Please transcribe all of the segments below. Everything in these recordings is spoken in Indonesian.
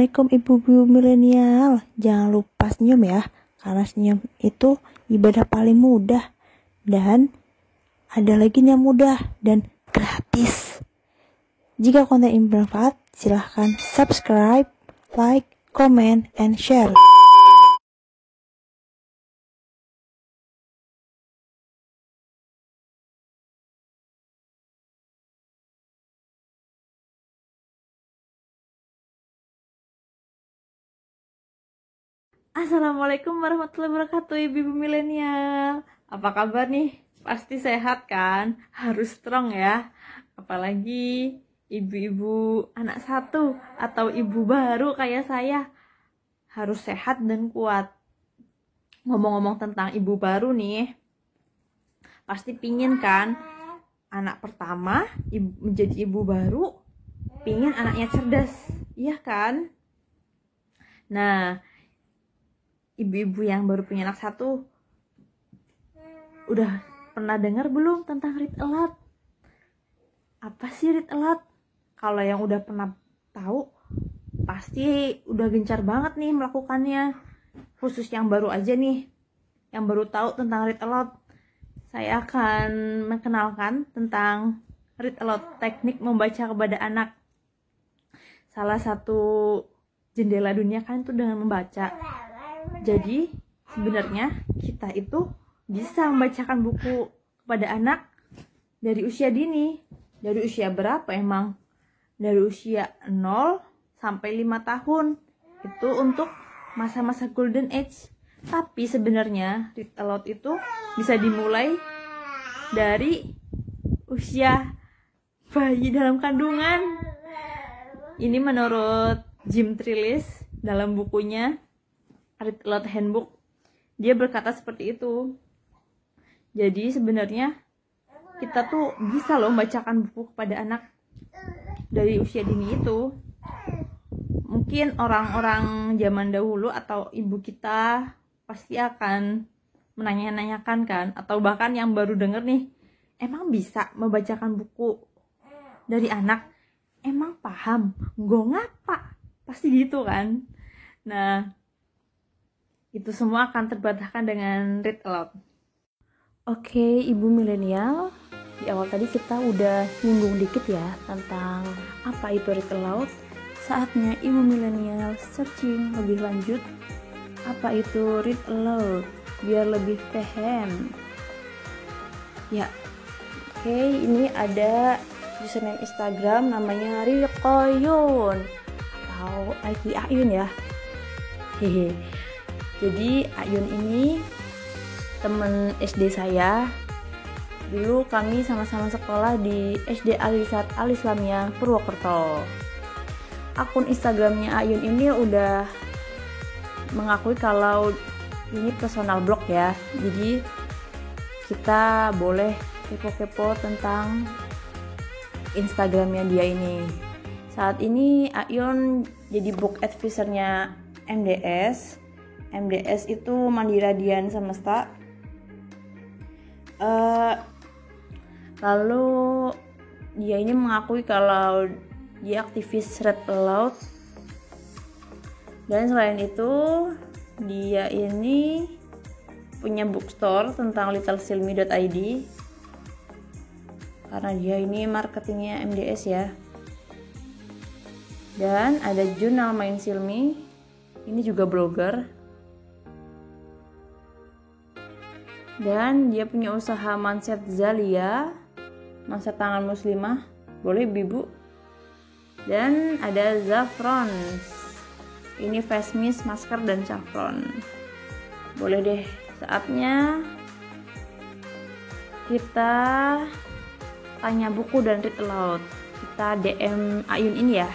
Assalamualaikum ibu-ibu milenial. Jangan lupa senyum ya, karena senyum itu ibadah paling mudah. Dan ada lagi yang mudah dan gratis. Jika konten ini bermanfaat, silahkan subscribe, like, comment, and share. Assalamualaikum warahmatullahi wabarakatuh, ibu-ibu milenial. Apa kabar nih? Pasti sehat kan? Harus strong ya. Apalagi ibu-ibu anak satu atau ibu baru kayak saya. Harus sehat dan kuat. Ngomong-ngomong tentang ibu baru nih, pasti pingin kan anak pertama menjadi ibu baru, pingin anaknya cerdas, iya kan? Nah, ibu-ibu yang baru punya anak satu udah pernah dengar belum tentang read aloud? Apa sih read aloud? Kalau yang udah pernah tahu pasti udah gencar banget nih melakukannya. Khusus yang baru aja nih, yang baru tahu tentang read aloud, saya akan mengenalkan tentang read aloud, teknik membaca kepada anak. Salah satu jendela dunia kan itu dengan membaca. Jadi sebenarnya kita itu bisa membacakan buku kepada anak dari usia dini. Dari usia berapa emang? Dari usia 0 sampai 5 tahun. Itu untuk masa-masa golden age. Tapi sebenarnya read aloud itu bisa dimulai dari usia bayi dalam kandungan. Ini menurut Jim Trelease dalam bukunya Read Aloud Handbook, dia berkata seperti itu. Jadi sebenarnya kita tuh bisa loh membacakan buku kepada anak dari usia dini itu. Mungkin orang-orang zaman dahulu atau ibu kita pasti akan menanya-nanyakan kan, atau bahkan yang baru denger nih, emang bisa membacakan buku dari anak? Emang paham? Gue ngapa? Pasti gitu kan. Nah, itu semua akan terbantahkan dengan read aloud. Oke, ibu milenial, di awal tadi kita udah nyinggung dikit ya tentang apa itu read aloud. Saatnya ibu milenial searching lebih lanjut apa itu read aloud biar lebih paham. Ya, oke, ini ada username Instagram namanya Riqoyun atau Aiki Ayun ya. Hehe. Jadi Ayun ini temen SD saya. Dulu kami sama-sama sekolah di SD Alisat Alislamia Purwokerto. Akun Instagramnya Ayun ini udah mengakui kalau ini personal blog ya. Jadi kita boleh kepo-kepo tentang Instagramnya dia ini. Saat ini Ayun jadi book advisornya MDS. MDS itu Mandiradian Semesta. Lalu dia ini mengakui kalau dia aktivis read aloud. Dan selain itu dia ini punya bookstore tentang littlesilmi.id. Karena dia ini marketingnya MDS ya. Dan ada jurnal Main Silmi. Ini juga blogger. Dan dia punya usaha Manset Zalia, Manset Tangan Muslimah, boleh ibu. Dan ada Zafron, ini face mist, masker, dan saffron. Boleh deh, saatnya kita tanya buku dan read aloud. Kita DM Ayun ini ya.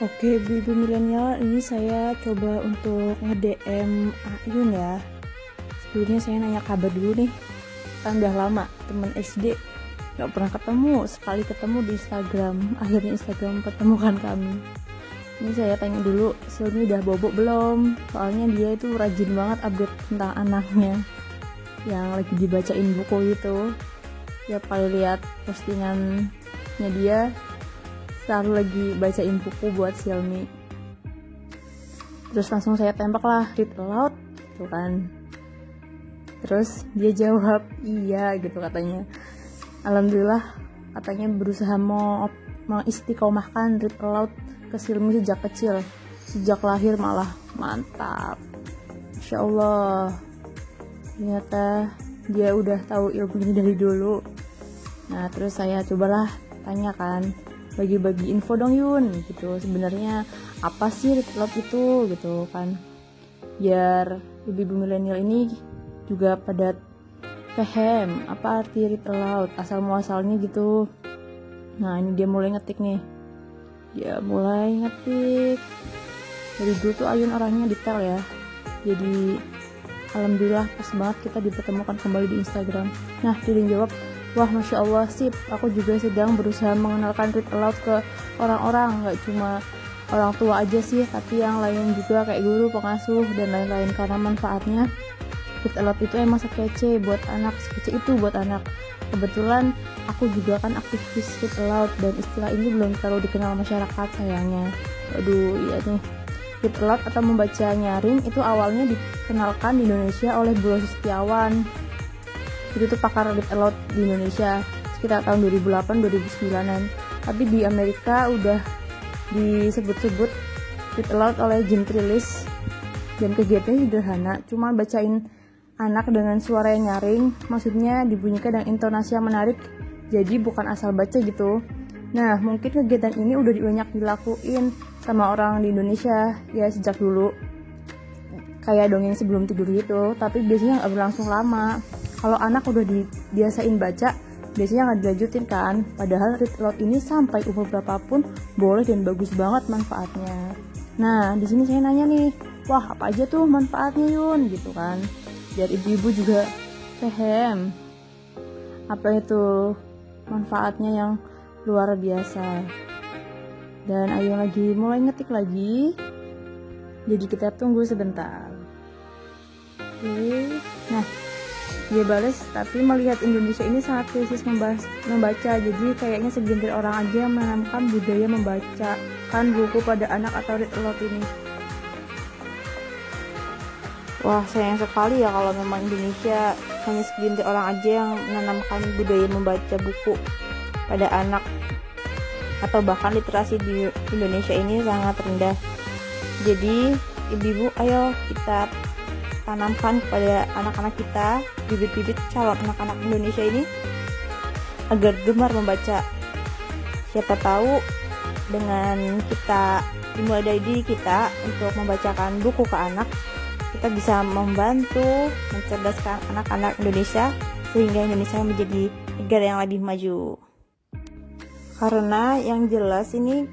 Oke, ibu-ibu milenial, ini saya coba untuk nge-DM Ayun ya. Sebelumnya saya nanya kabar dulu nih. Kan udah lama, temen SD gak pernah ketemu. Sekali ketemu di Instagram, akhirnya Instagram pertemukan kami. Ini saya tanya dulu, Silmi udah bobok belum? Soalnya dia itu rajin banget update tentang anaknya yang lagi dibacain buku itu. Tiap kali lihat postingannya dia selalu lagi bacain buku buat Silmi. Terus langsung saya tembak lah, read aloud gitu kan. Terus dia jawab iya gitu katanya. Alhamdulillah katanya berusaha mau mengistiqomahkan read aloud ke Silmi sejak kecil, sejak lahir malah. Mantap, Masya Allah, ternyata dia udah tahu ilmu ini dari dulu. Nah terus saya cobalah tanya kan, bagi-bagi info dong Yun gitu, sebenarnya apa sih read aloud itu gitu kan, biar ibu-ibu milenial ini juga pada paham apa arti read aloud, asal muasalnya gitu. Nah ini dia mulai ngetik nih, dari dulu tuh Ayun orangnya detail ya, jadi alhamdulillah pas banget kita dipertemukan kembali di Instagram. Nah dia jawab, wah Masya Allah sip, aku juga sedang berusaha mengenalkan read aloud ke orang-orang, gak cuma orang tua aja sih, tapi yang lain juga kayak guru, pengasuh, dan lain-lain, karena manfaatnya read aloud itu emang sekece itu buat anak. Kebetulan aku juga kan aktivis read aloud, dan istilah ini belum terlalu dikenal masyarakat sayangnya. Waduh iya nih, read aloud atau membaca nyaring itu awalnya dikenalkan di Indonesia oleh Bu Rosi Setiawan. Itu tuh pakar read aloud di Indonesia sekitar tahun 2008-2009an. Tapi di Amerika udah disebut-sebut read aloud oleh Jim Trelease, dan kegiatannya sederhana, cuma bacain anak dengan suara yang nyaring, maksudnya dibunyikan dengan intonasi yang menarik, jadi bukan asal baca gitu. Nah mungkin kegiatan ini udah banyak dilakuin sama orang di Indonesia ya sejak dulu, kayak dongeng sebelum tidur gitu, tapi biasanya nggak berlangsung lama. Kalau anak udah dibiasain baca, biasanya nggak dilanjutin kan, padahal read aloud ini sampai umur berapapun boleh dan bagus banget manfaatnya. Nah di sini saya nanya nih, wah apa aja tuh manfaatnya Yun gitu kan, biar ibu-ibu juga paham apa itu manfaatnya yang luar biasa. Dan Ayu lagi mulai ngetik lagi, jadi kita tunggu sebentar. Oke, nah dia balas, tapi melihat Indonesia ini sangat krisis membaca, jadi kayaknya segelintir orang aja yang menanamkan budaya membaca kan buku pada anak atau read aloud ini. Wah sayang sekali ya kalau memang Indonesia hanya segelintir orang aja yang menanamkan budaya membaca buku pada anak, atau bahkan literasi di Indonesia ini sangat rendah. Jadi ibu-ibu ayo kita tanamkan kepada anak-anak kita bibit-bibit calon anak-anak Indonesia ini agar gemar membaca. Siapa tahu dengan kita dimulai dari diri kita untuk membacakan buku ke anak, kita bisa membantu mencerdaskan anak-anak Indonesia sehingga Indonesia menjadi negara yang lebih maju. Karena yang jelas ini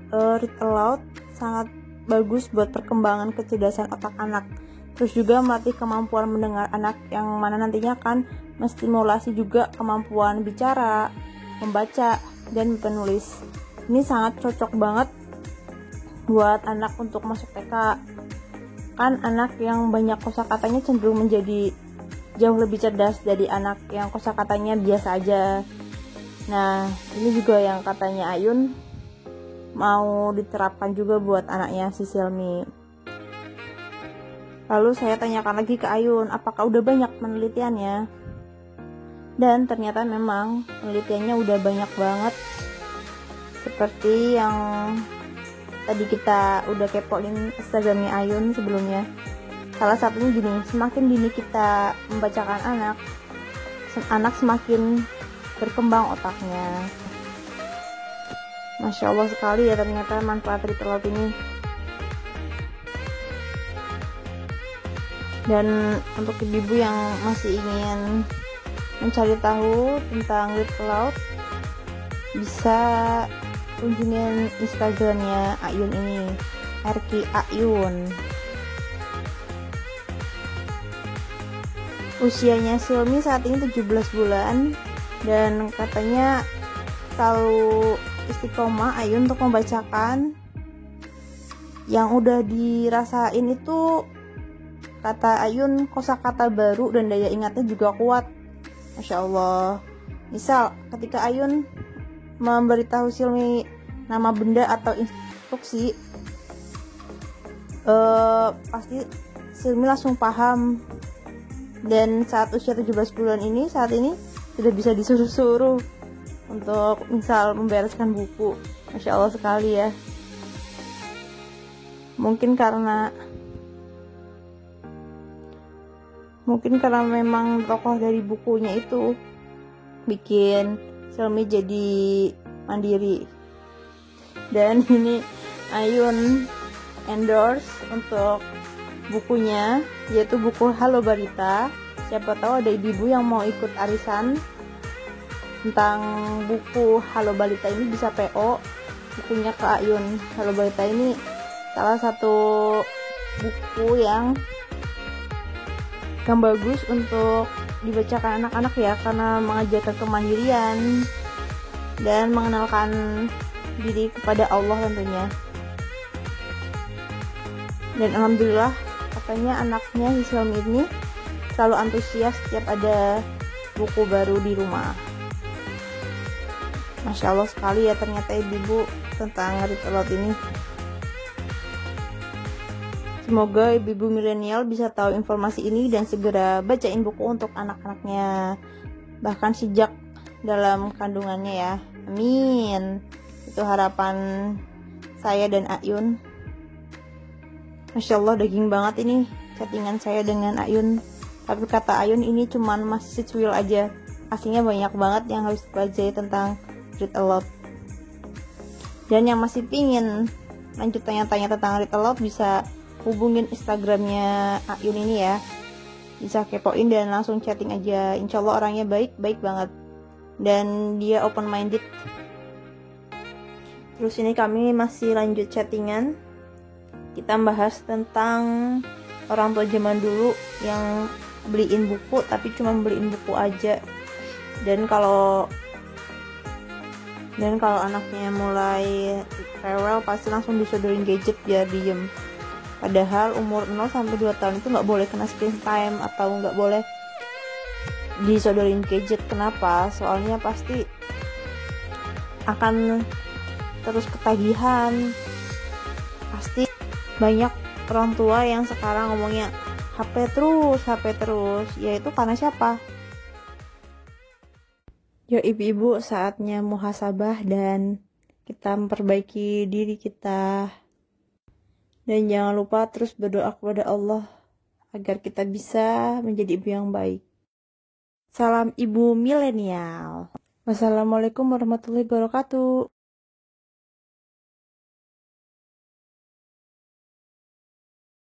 read aloud sangat bagus buat perkembangan kecerdasan otak anak. Terus juga melatih kemampuan mendengar anak, yang mana nantinya akan menstimulasi juga kemampuan bicara, membaca, dan penulis. Ini sangat cocok banget buat anak untuk masuk TK. Kan anak yang banyak kosakatanya cenderung menjadi jauh lebih cerdas dari anak yang kosakatanya biasa aja. Nah, ini juga yang katanya Ayun mau diterapkan juga buat anaknya si Silmi. Lalu saya tanyakan lagi ke Ayun, apakah udah banyak penelitiannya? Dan ternyata memang penelitiannya udah banyak banget. Seperti yang tadi kita udah kepoin Instagramnya Ayun sebelumnya. Salah satunya gini, semakin dini kita membacakan anak semakin berkembang otaknya. Masya Allah sekali ya ternyata manfaat read aloud ini. Dan untuk ibu-ibu yang masih ingin mencari tahu tentang read aloud, bisa kunjungin Instagramnya Ayun ini, Erki Ayun. Usianya Silmi saat ini 17 bulan, dan katanya selalu istiqomah Ayun untuk membacakan. Yang udah dirasain itu, kata Ayun, kosakata baru dan daya ingatnya juga kuat. Masya Allah. Misal ketika Ayun memberitahu Silmi nama benda atau instruksi, pasti Silmi langsung paham. Dan saat usia 17 bulan ini, saat ini sudah bisa disuruh-suruh untuk misal membereskan buku. Masya Allah sekali ya. Mungkin karena memang tokoh dari bukunya itu bikin Silmi jadi mandiri. Dan ini Ayun endorse untuk bukunya, yaitu buku Halo Balita. Siapa tahu ada ibu-ibu yang mau ikut arisan tentang buku Halo Balita ini, bisa PO bukunya ke Ayun. Halo Balita ini salah satu buku yang bagus untuk dibacakan anak-anak ya, karena mengajarkan kemandirian dan mengenalkan diri kepada Allah tentunya. Dan alhamdulillah katanya anaknya Silmi ini selalu antusias setiap ada buku baru di rumah. Masya Allah sekali ya ternyata ibu-ibu tentang read aloud ini. Semoga ibu-ibu milenial bisa tahu informasi ini dan segera bacain buku untuk anak-anaknya, bahkan sejak dalam kandungannya ya. Amin. Itu harapan saya dan Ayun. Masya Allah daging banget ini chattingan saya dengan Ayun. Tapi kata Ayun ini cuman masih secuil aja, aslinya banyak banget yang harus dipelajari tentang read aloud. Dan yang masih pingin lanjut tanya-tanya tentang read aloud bisa hubungin Instagramnya Ayun ini ya, bisa kepoin dan langsung chatting aja. Insya Allah orangnya baik banget dan dia open minded. Terus ini kami masih lanjut chattingan. Kita bahas tentang orang tua zaman dulu yang beliin buku tapi cuma beliin buku aja. Dan kalau anaknya mulai rewel pasti langsung disodorin gadget biar diem. Padahal umur 0 sampai 2 tahun itu nggak boleh kena screen time atau nggak boleh disodorin gadget. Kenapa? Soalnya pasti akan terus ketagihan. Pasti banyak orang tua yang sekarang ngomongnya HP terus, yaitu karena siapa? Yo ibu-ibu, saatnya muhasabah dan kita memperbaiki diri kita. Dan jangan lupa terus berdoa kepada Allah agar kita bisa menjadi ibu yang baik. Salam ibu milenial. Wassalamualaikum warahmatullahi wabarakatuh.